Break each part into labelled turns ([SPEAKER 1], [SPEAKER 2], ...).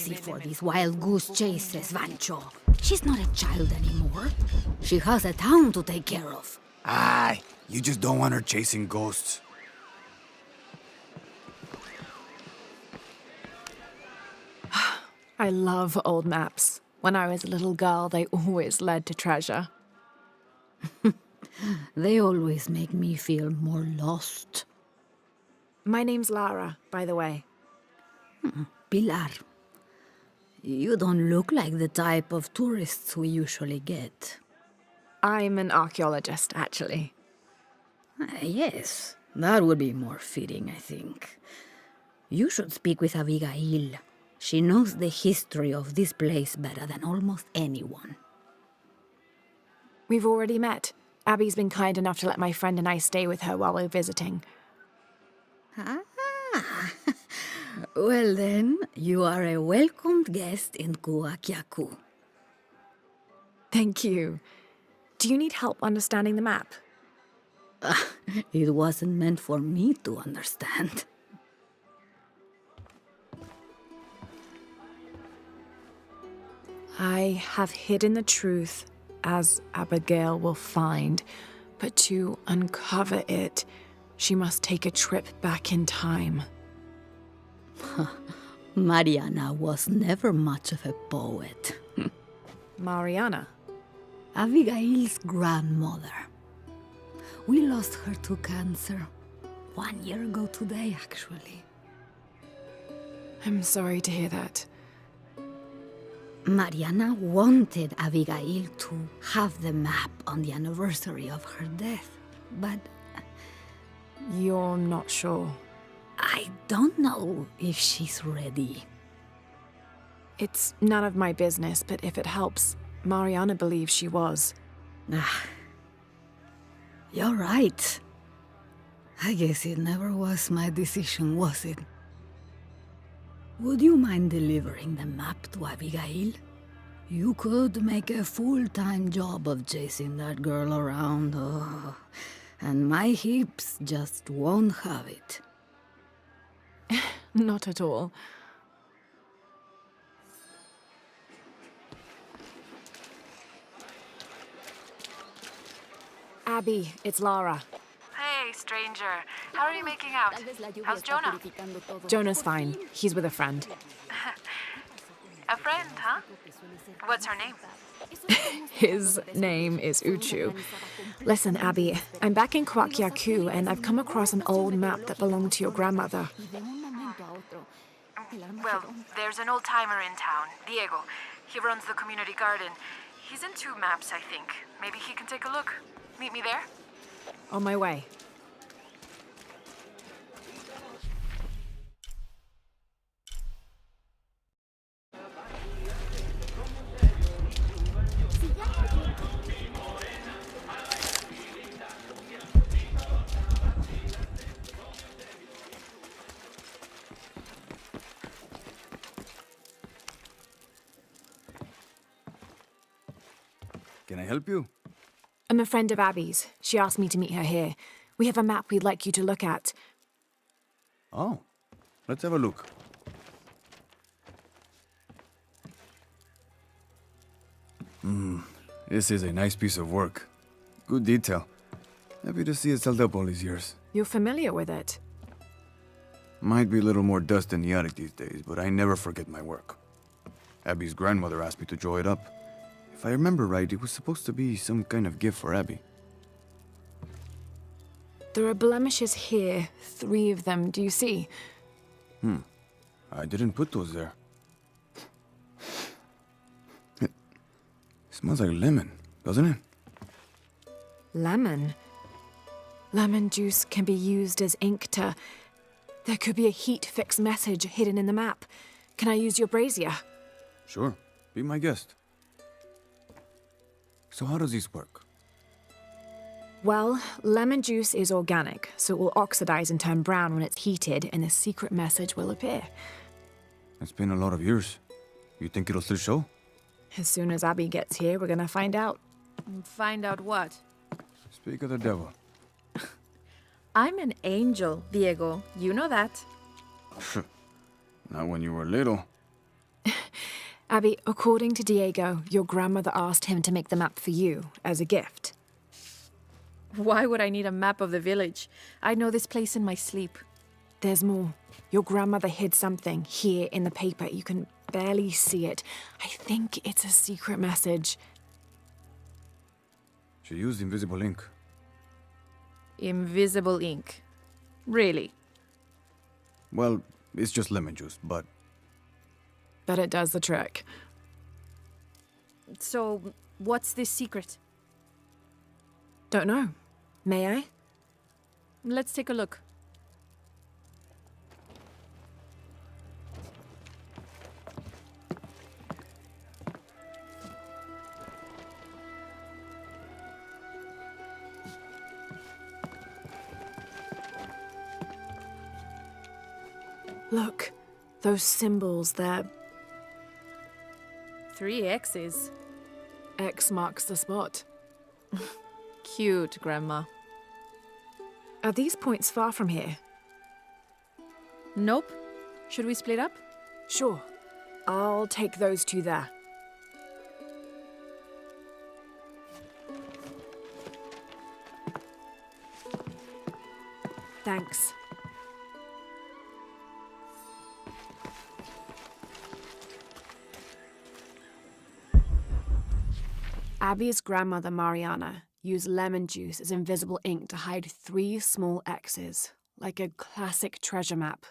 [SPEAKER 1] crazy for these wild goose chases, Vancho. She's not a child anymore. She has a town to take care of.
[SPEAKER 2] Aye, you just don't want her chasing ghosts.
[SPEAKER 3] I love old maps. When I was a little girl, they always led to treasure.
[SPEAKER 1] They always make me feel more lost.
[SPEAKER 3] My name's Lara, by the way.
[SPEAKER 1] Pilar. You don't look like the type of tourists we usually get.
[SPEAKER 3] I'm an archaeologist, actually.
[SPEAKER 1] Yes, that would be more fitting, I think. You should speak with Abigail. She knows the history of this place better than almost anyone.
[SPEAKER 3] We've already met. Abby's been kind enough to let my friend and I stay with her while we're visiting.
[SPEAKER 1] Ah, well then, you are a welcomed guest in Kuakyaku.
[SPEAKER 3] Thank you. Do you need help understanding the map?
[SPEAKER 1] It wasn't meant for me to understand.
[SPEAKER 3] I have hidden the truth, as Abigail will find, but to uncover it, she must take a trip back in time.
[SPEAKER 1] Mariana was never much of a poet.
[SPEAKER 3] Mariana?
[SPEAKER 1] Abigail's grandmother. We lost her to cancer. 1 year ago today, actually.
[SPEAKER 3] I'm sorry to hear that.
[SPEAKER 1] Mariana wanted Abigail to have the map on the anniversary of her death, but
[SPEAKER 3] You're not sure.
[SPEAKER 1] I don't know if she's ready.
[SPEAKER 3] It's none of my business, but if it helps, Mariana believes she was.
[SPEAKER 1] You're right. I guess it never was my decision, was it? Would you mind delivering the map to Abigail? You could make a full-time job of chasing that girl around, and my hips just won't have it.
[SPEAKER 3] Not at all. Abby, it's Lara.
[SPEAKER 4] Hey, stranger. How are you making out? How's Jonah?
[SPEAKER 3] Jonah's fine. He's with a friend.
[SPEAKER 4] A friend, huh? What's her name?
[SPEAKER 3] His name is Uchu. Listen, Abby, I'm back in Kwakyaku, and I've come across an old map that belonged to your grandmother.
[SPEAKER 4] Well, there's an old-timer in town, Diego. He runs the community garden. He's into maps, I think. Maybe he can take a look. Meet me there?
[SPEAKER 3] On my way.
[SPEAKER 2] Can I help you?
[SPEAKER 3] I'm a friend of Abby's. She asked me to meet her here. We have a map we'd like you to look at.
[SPEAKER 2] Oh, let's have a look. This is a nice piece of work. Good detail. Happy to see it's held up all these years.
[SPEAKER 3] You're familiar with it?
[SPEAKER 2] Might be a little more dust in the attic these days, but I never forget my work. Abby's grandmother asked me to draw it up. If I remember right, it was supposed to be some kind of gift for Abby.
[SPEAKER 3] There are blemishes here, 3 of them, do you see?
[SPEAKER 2] I didn't put those there. It smells like lemon, doesn't it?
[SPEAKER 3] Lemon? Lemon juice can be used as ink to... There could be a heat fix message hidden in the map. Can I use your brazier?
[SPEAKER 2] Sure, be my guest. So how does this work?
[SPEAKER 3] Well, lemon juice is organic, so it will oxidize and turn brown when it's heated, and the secret message will appear.
[SPEAKER 2] It's been a lot of years. You think it'll still show?
[SPEAKER 3] As soon as Abby gets here, we're gonna find out.
[SPEAKER 5] Find out what?
[SPEAKER 2] Speak of the devil.
[SPEAKER 5] I'm an angel, Diego. You know that.
[SPEAKER 2] Not when you were little.
[SPEAKER 3] Abby, according to Diego, your grandmother asked him to make the map for you, as a gift.
[SPEAKER 5] Why would I need a map of the village? I know this place in my sleep.
[SPEAKER 3] There's more. Your grandmother hid something here in the paper. You can barely see it. I think it's a secret message.
[SPEAKER 2] She used invisible ink.
[SPEAKER 5] Invisible ink. Really?
[SPEAKER 2] Well, it's just lemon juice, but
[SPEAKER 3] But it does the trick.
[SPEAKER 5] So, what's this secret?
[SPEAKER 3] Don't know. May I?
[SPEAKER 5] Let's take a look.
[SPEAKER 3] Look, those symbols, they're...
[SPEAKER 5] 3 X's.
[SPEAKER 3] X marks the spot.
[SPEAKER 5] Cute, Grandma.
[SPEAKER 3] Are these points far from here?
[SPEAKER 5] Nope. Should we split up?
[SPEAKER 3] Sure. I'll take those two there. Thanks. Abby's grandmother, Mariana, used lemon juice as invisible ink to hide 3 small X's, like a classic treasure map.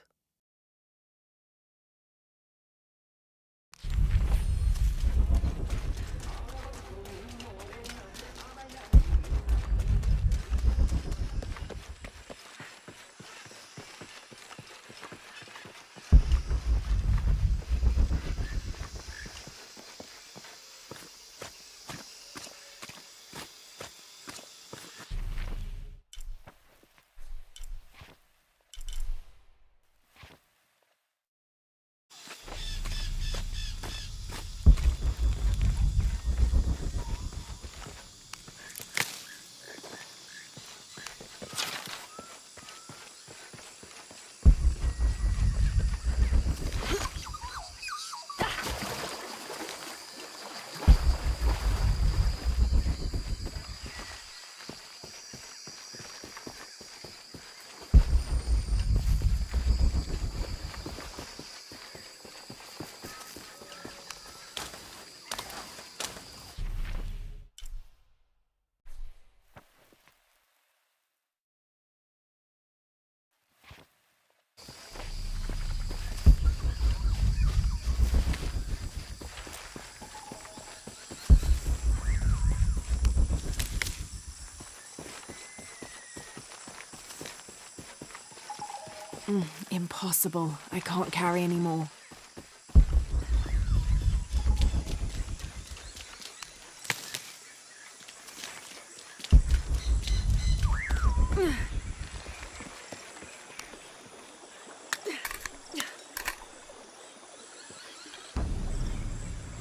[SPEAKER 3] Impossible. I can't carry any more.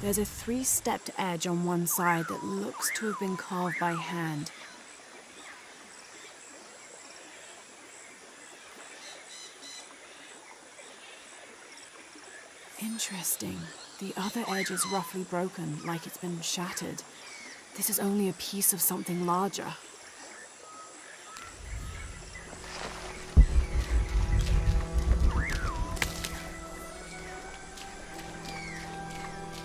[SPEAKER 3] There's a 3-stepped edge on one side that looks to have been carved by hand. Interesting. The other edge is roughly broken, like it's been shattered. This is only a piece of something larger.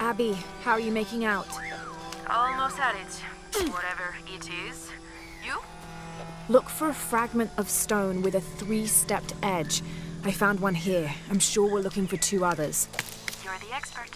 [SPEAKER 3] Abby, how are you making out?
[SPEAKER 4] Almost at it. Whatever it is. You?
[SPEAKER 3] Look for a fragment of stone with a 3-stepped edge. I found one here. I'm sure we're looking for 2 others.
[SPEAKER 4] You're the expert.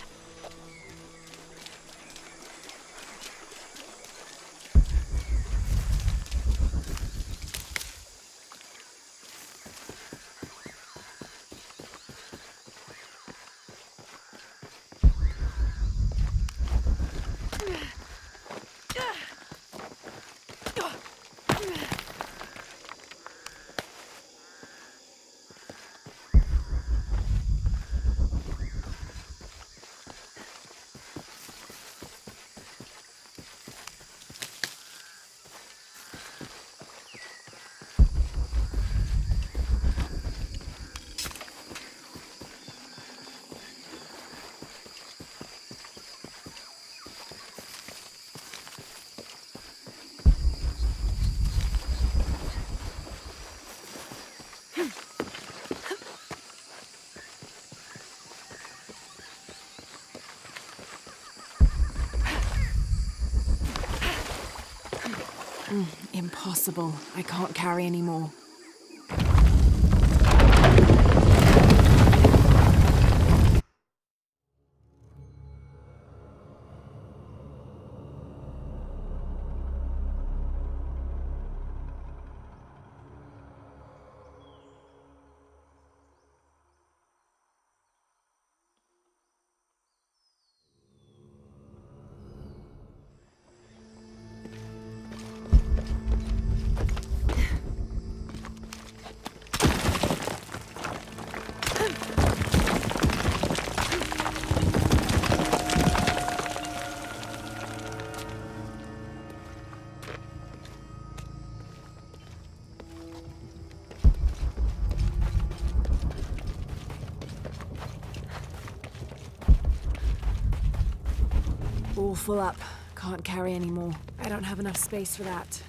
[SPEAKER 3] Impossible. I can't carry anymore. All full up. Can't carry anymore. I don't have enough space for that.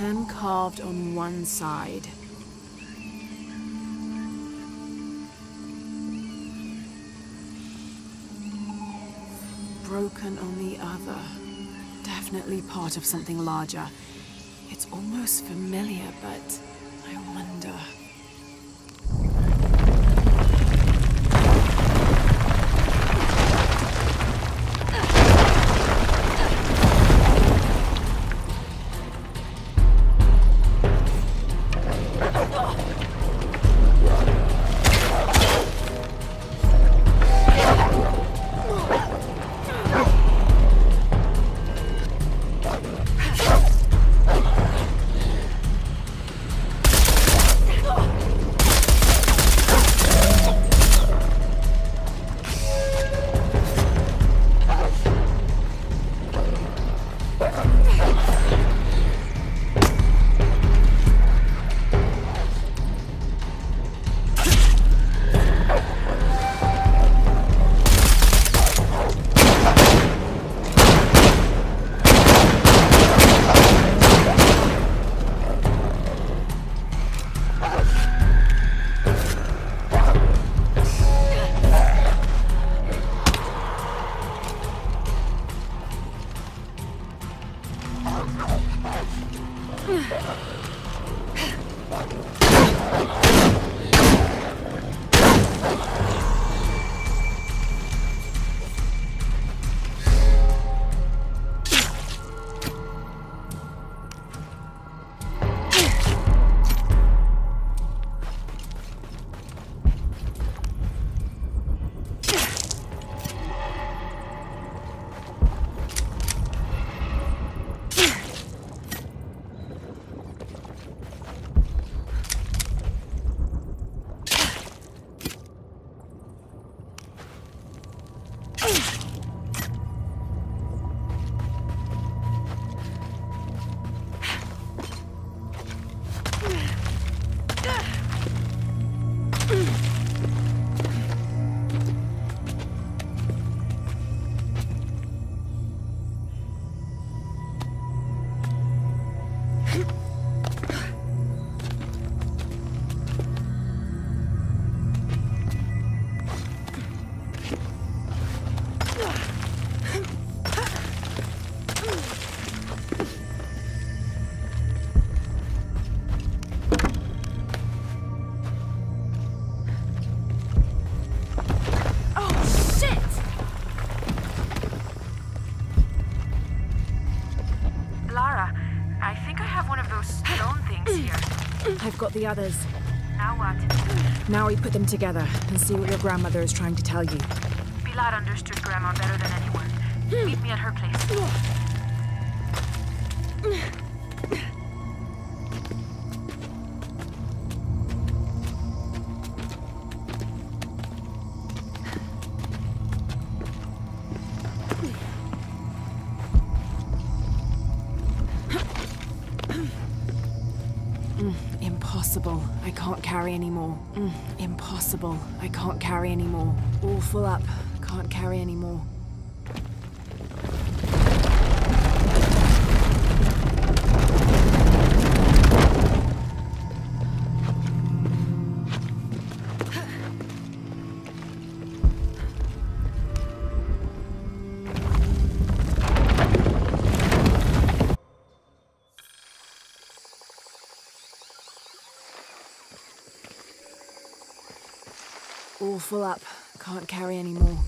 [SPEAKER 3] hand carved on one side. Broken on the other. Definitely part of something larger. It's almost familiar, but I wonder... I've got the others.
[SPEAKER 4] Now what?
[SPEAKER 3] Now we put them together and see what your grandmother is trying to tell you.
[SPEAKER 4] Pilar understood Grandma better than anyone. Meet me at her place.
[SPEAKER 3] Impossible. I can't carry anymore. Impossible. I can't carry anymore. All full up. Can't carry anymore. All full up. Can't carry anymore.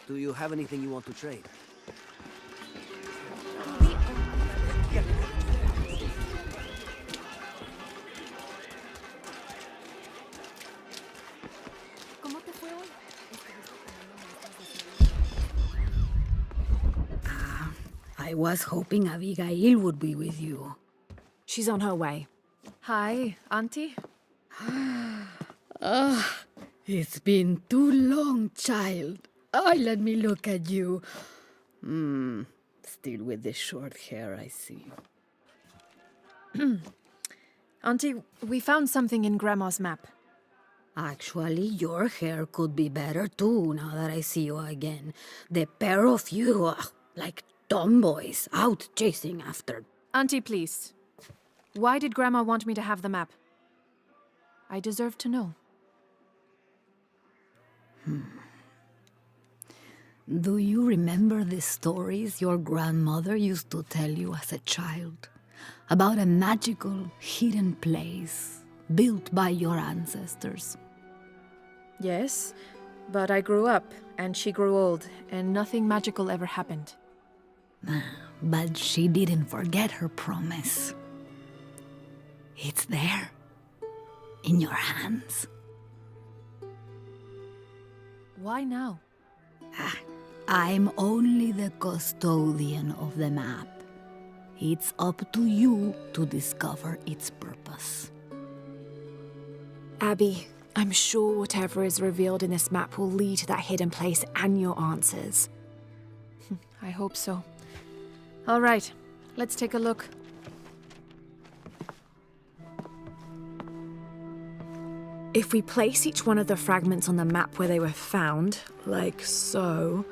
[SPEAKER 6] Do you have anything you want to trade?
[SPEAKER 1] was hoping Abigail would be with you.
[SPEAKER 3] She's on her way.
[SPEAKER 5] Hi, Auntie.
[SPEAKER 1] It's been too long, child. Let me look at you. Still with the short hair, I see.
[SPEAKER 5] Auntie, we found something in Grandma's map.
[SPEAKER 1] Actually, your hair could be better too, now that I see you again. The pair of you are like tomboys out chasing after.
[SPEAKER 5] Auntie, please. Why did Grandma want me to have the map? I deserve to know.
[SPEAKER 1] Do you remember the stories your grandmother used to tell you as a child? About a magical, hidden place built by your ancestors?
[SPEAKER 5] Yes, but I grew up, and she grew old, and nothing magical ever happened.
[SPEAKER 1] But she didn't forget her promise. It's there, in your hands.
[SPEAKER 5] Why now?
[SPEAKER 1] I'm only the custodian of the map. It's up to you to discover its purpose.
[SPEAKER 3] Abby, I'm sure whatever is revealed in this map will lead to that hidden place and your answers.
[SPEAKER 5] I hope so. All right, let's take a look.
[SPEAKER 3] If we place each one of the fragments on the map where they were found, like so...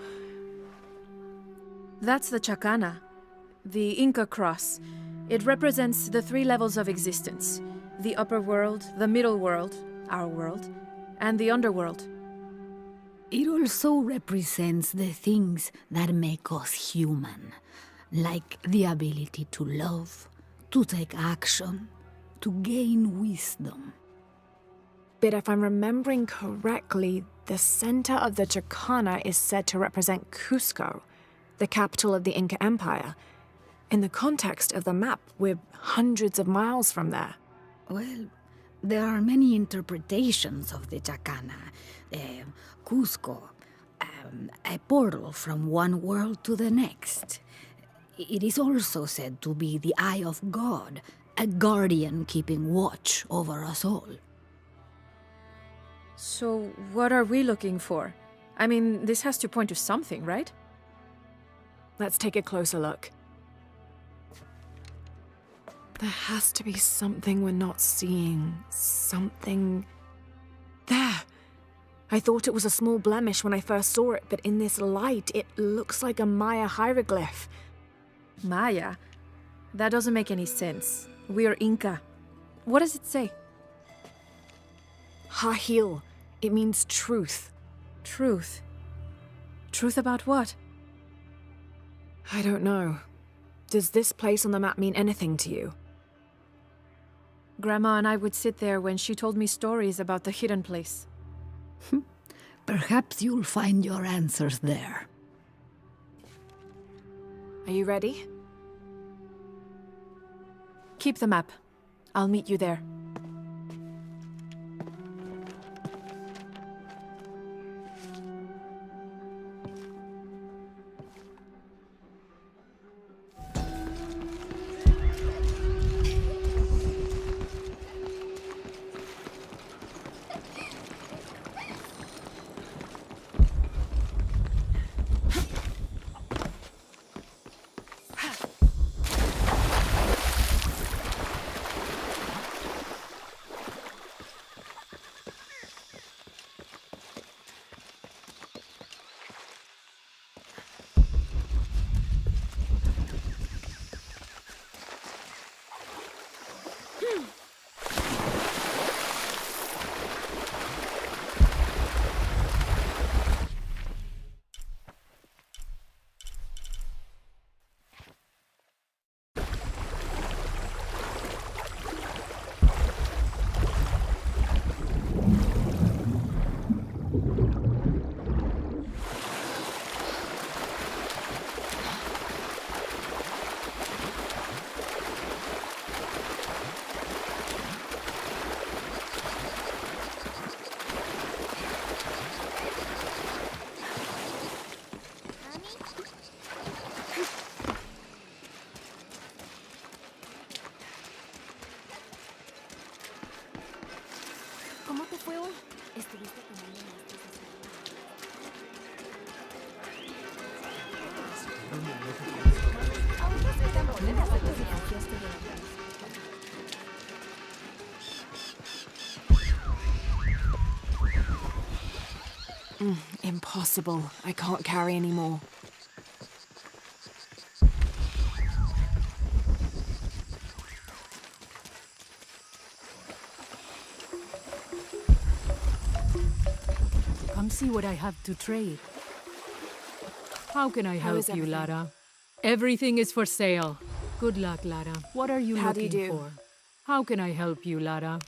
[SPEAKER 5] That's the Chacana, the Inca cross. It represents the 3 levels of existence. The upper world, the middle world, our world, and the underworld.
[SPEAKER 1] It also represents the things that make us human, like the ability to love, to take action, to gain wisdom.
[SPEAKER 3] But if I'm remembering correctly, the center of the Chacana is said to represent Cusco, the capital of the Inca Empire. In the context of the map, we're hundreds of miles from there.
[SPEAKER 1] Well, there are many interpretations of the Chacana. Cusco, a portal from one world to the next. It is also said to be the Eye of God, a guardian keeping watch over us all.
[SPEAKER 5] So, what are we looking for? I mean, this has to point to something, right?
[SPEAKER 3] Let's take a closer look. There has to be something we're not seeing. Something... There! I thought it was a small blemish when I first saw it, but in this light, it looks like a Maya hieroglyph.
[SPEAKER 5] Maya? That doesn't make any sense. We're Inca. What does it say?
[SPEAKER 3] Hahil. It means truth.
[SPEAKER 5] Truth. Truth about what?
[SPEAKER 3] I don't know. Does this place on the map mean anything to you?
[SPEAKER 5] Grandma and I would sit there when she told me stories about the hidden place.
[SPEAKER 1] Perhaps you'll find your answers there.
[SPEAKER 3] Are you ready?
[SPEAKER 5] Keep the map. I'll meet you there.
[SPEAKER 3] ¿Cómo te fue hoy? ¿Estuviste tomando muestras de Impossible. I can't carry anymore.
[SPEAKER 7] Come see what I have to trade. How can I
[SPEAKER 3] How
[SPEAKER 7] help
[SPEAKER 3] is
[SPEAKER 7] you,
[SPEAKER 3] everything?
[SPEAKER 7] Lara? Everything is for sale. Good luck, Lara. What are you
[SPEAKER 3] How do you
[SPEAKER 7] looking
[SPEAKER 3] do?
[SPEAKER 7] for? How can I help you, Lara?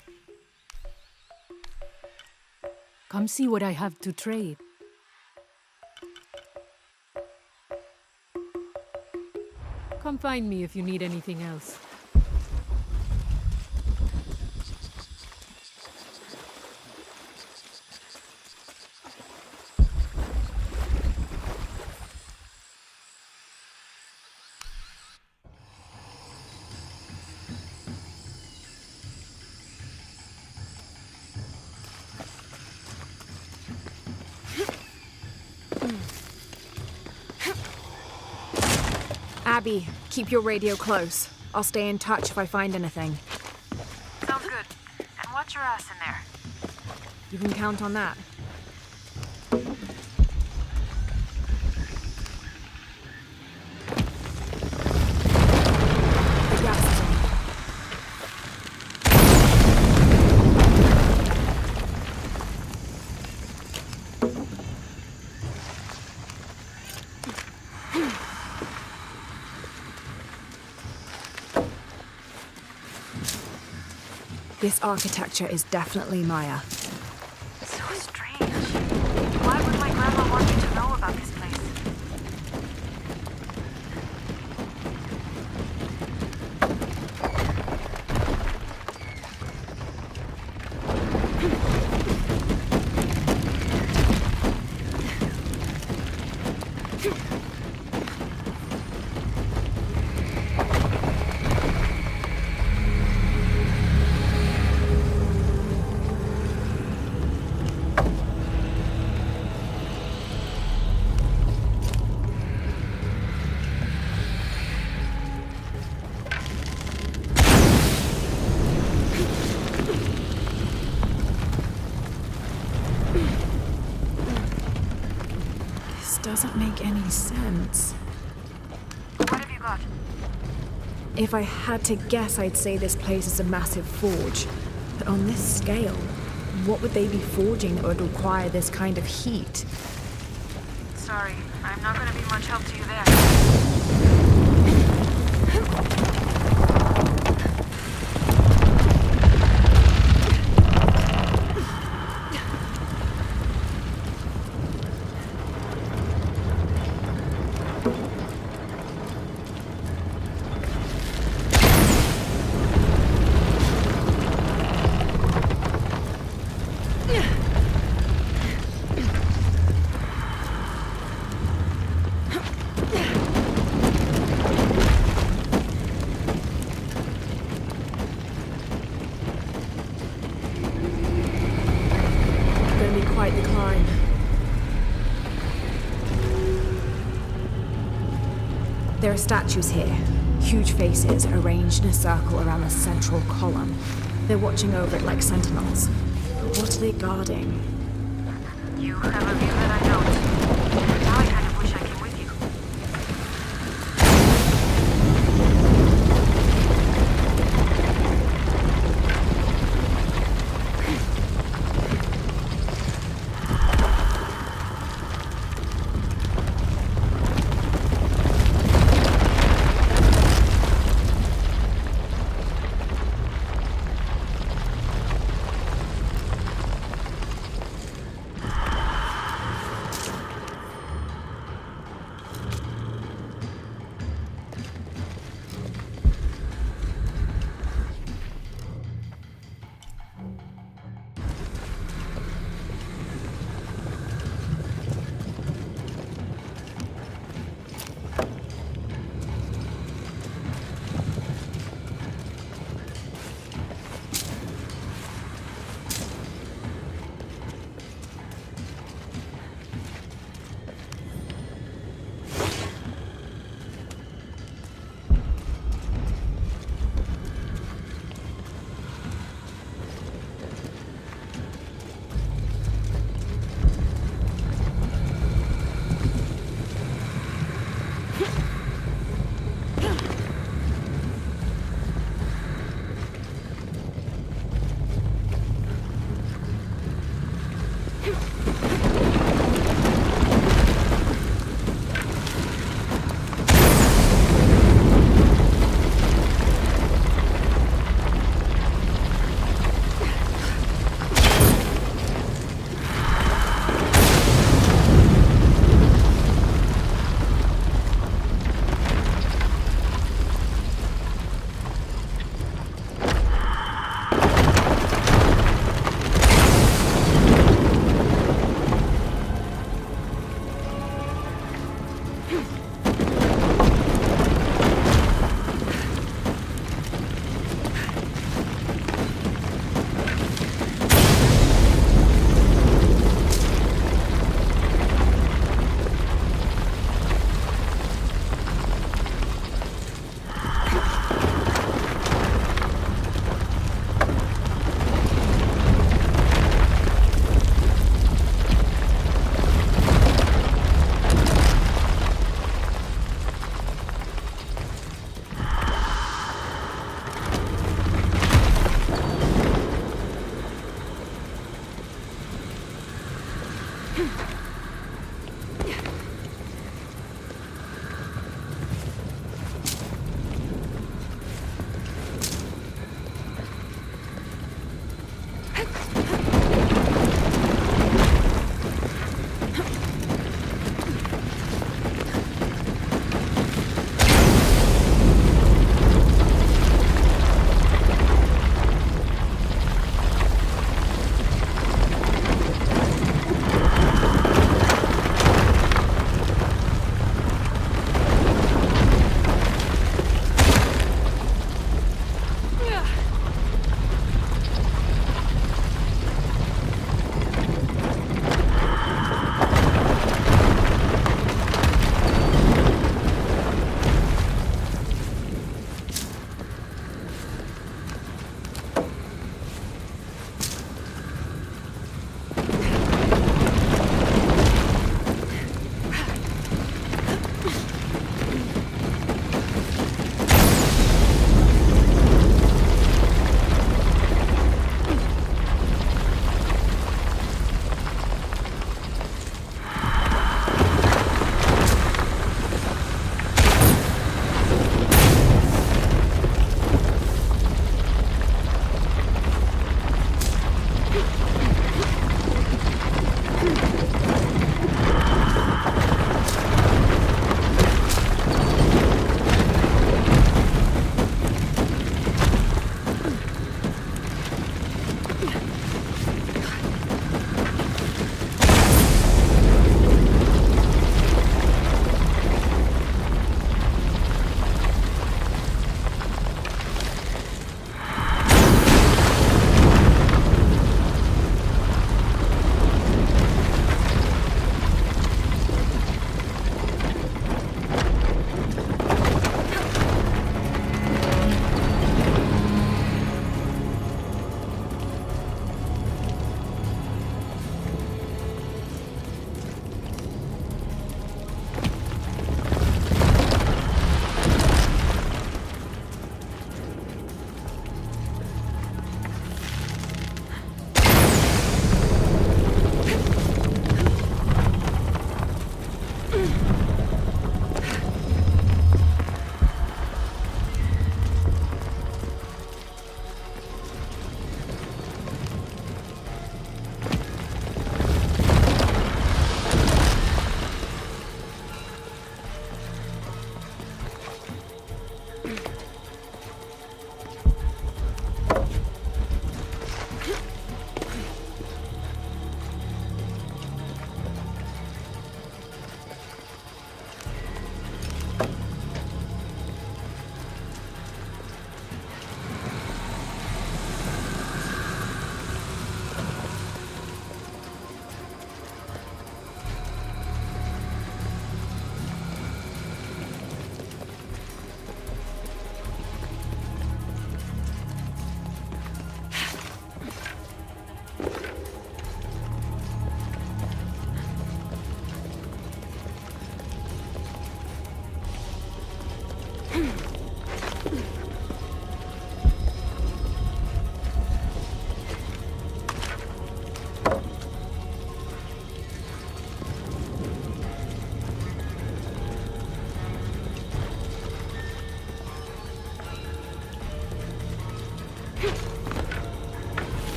[SPEAKER 7] Come see what I have to trade. Come find me if you need anything else.
[SPEAKER 3] Abby, keep your radio close. I'll stay in touch if I find anything.
[SPEAKER 4] Sounds good. And watch your ass in there.
[SPEAKER 3] You can count on that. The gas is on. This architecture is definitely Maya.
[SPEAKER 4] So strange. Why would my grandma want me to know about this place?
[SPEAKER 3] Doesn't make any sense.
[SPEAKER 4] What have you got?
[SPEAKER 3] If I had to guess, I'd say this place is a massive forge. But on this scale, what would they be forging that would require this kind of heat?
[SPEAKER 4] Sorry, I'm not gonna be much help to you there.
[SPEAKER 3] Gonna be quite the climb. There are statues here. Huge faces arranged in a circle around the central column. They're watching over it like sentinels. But what are they guarding?
[SPEAKER 4] You have a view that I don't. Now I kind of wish I came with you.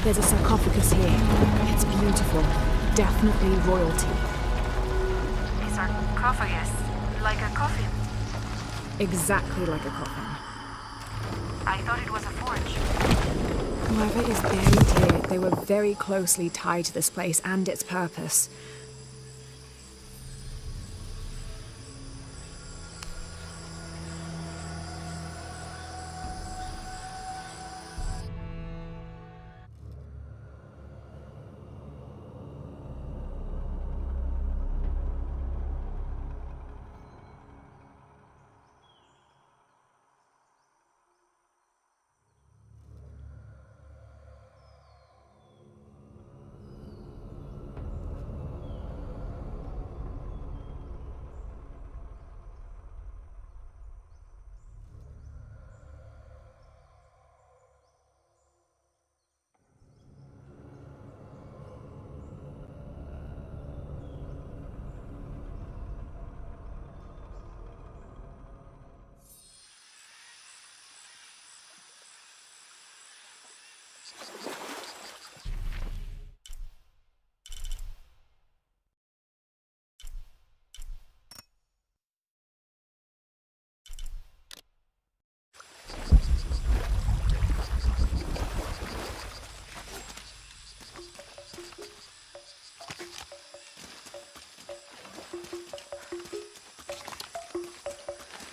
[SPEAKER 3] There's a sarcophagus here. It's beautiful. Definitely royalty.
[SPEAKER 4] A sarcophagus, like a coffin.
[SPEAKER 3] Exactly like a coffin.
[SPEAKER 4] I thought it was a forge.
[SPEAKER 3] Whoever is buried here, they were very closely tied to this place and its purpose.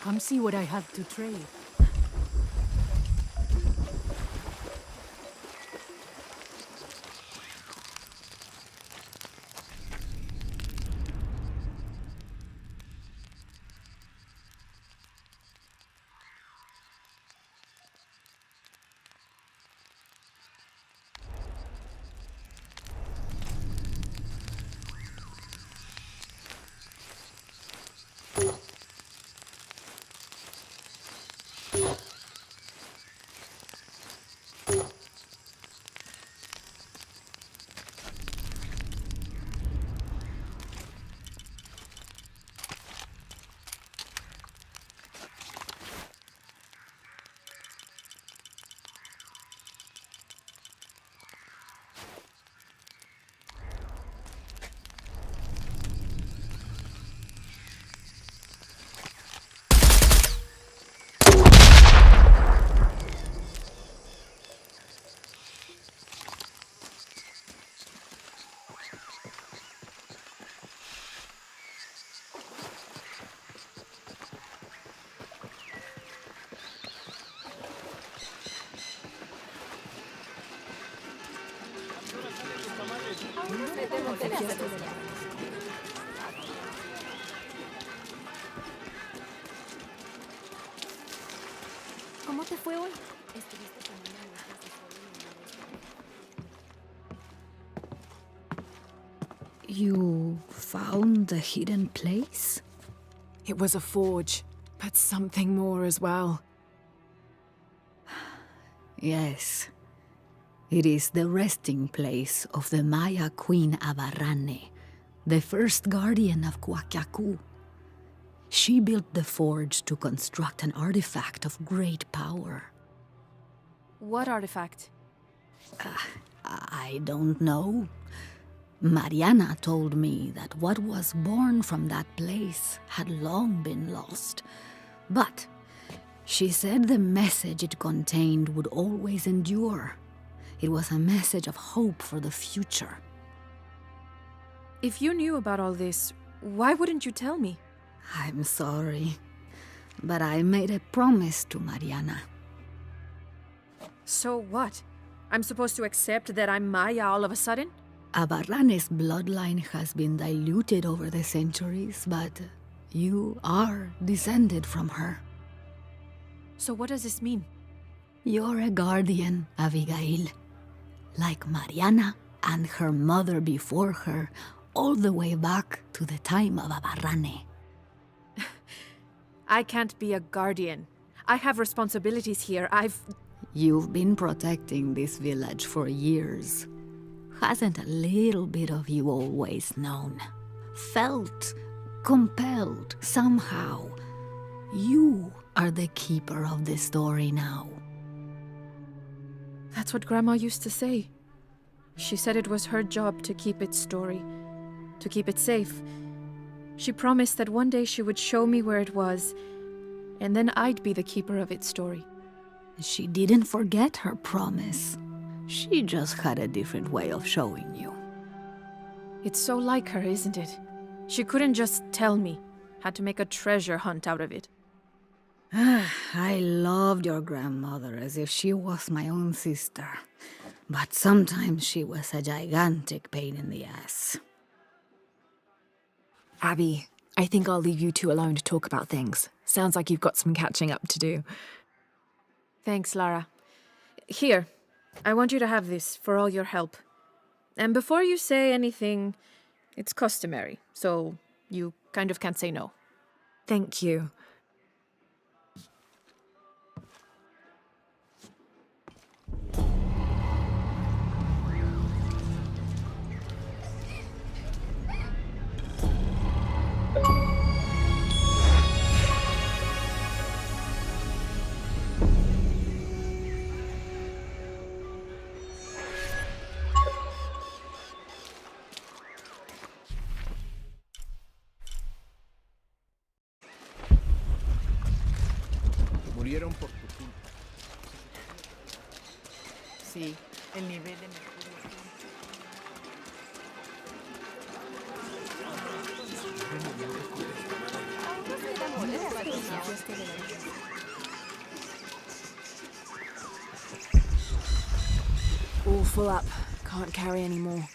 [SPEAKER 7] Come see what I have to trade.
[SPEAKER 3] ¿Cómo te fue hoy?
[SPEAKER 1] You found the hidden place?
[SPEAKER 3] It was a forge, but something more as well.
[SPEAKER 1] Yes. It is the resting place of the Maya Queen Abarrane, the first guardian of Kwakiaku. She built the forge to construct an artifact of great power.
[SPEAKER 5] What artifact?
[SPEAKER 1] I don't know. Mariana told me that what was born from that place had long been lost. But she said the message it contained would always endure. It was a message of hope for the future.
[SPEAKER 5] If you knew about all this, why wouldn't you tell me?
[SPEAKER 1] I'm sorry, but I made a promise to Mariana.
[SPEAKER 5] So what? I'm supposed to accept that I'm Maya all of a sudden?
[SPEAKER 1] Abarrane's bloodline has been diluted over the centuries, but you are descended from her.
[SPEAKER 5] So what does this mean?
[SPEAKER 1] You're a guardian, Abigail. Like Mariana and her mother before her, all the way back to the time of Abarrane.
[SPEAKER 5] I can't be a guardian. I have responsibilities here.
[SPEAKER 1] You've been protecting this village for years. Hasn't a little bit of you always known? Felt compelled somehow. You are the keeper of the story now.
[SPEAKER 5] That's what Grandma used to say. She said it was her job to keep its story, to keep it safe. She promised that one day she would show me where it was, and then I'd be the keeper of its story.
[SPEAKER 1] She didn't forget her promise. She just had a different way of showing you.
[SPEAKER 5] It's so like her, isn't it? She couldn't just tell me. Had to make a treasure hunt out of it.
[SPEAKER 1] I loved your grandmother as if she was my own sister. But sometimes she was a gigantic pain in the ass.
[SPEAKER 3] Abby, I think I'll leave you two alone to talk about things. Sounds like you've got some catching up to do.
[SPEAKER 5] Thanks, Lara. Here, I want you to have this for all your help. And before you say anything, it's customary, so you kind of can't say no.
[SPEAKER 3] Thank you.
[SPEAKER 8] Murieron por tu culpa.
[SPEAKER 9] Sí, el nivel de mercurio.
[SPEAKER 3] All full up. Can't carry any more.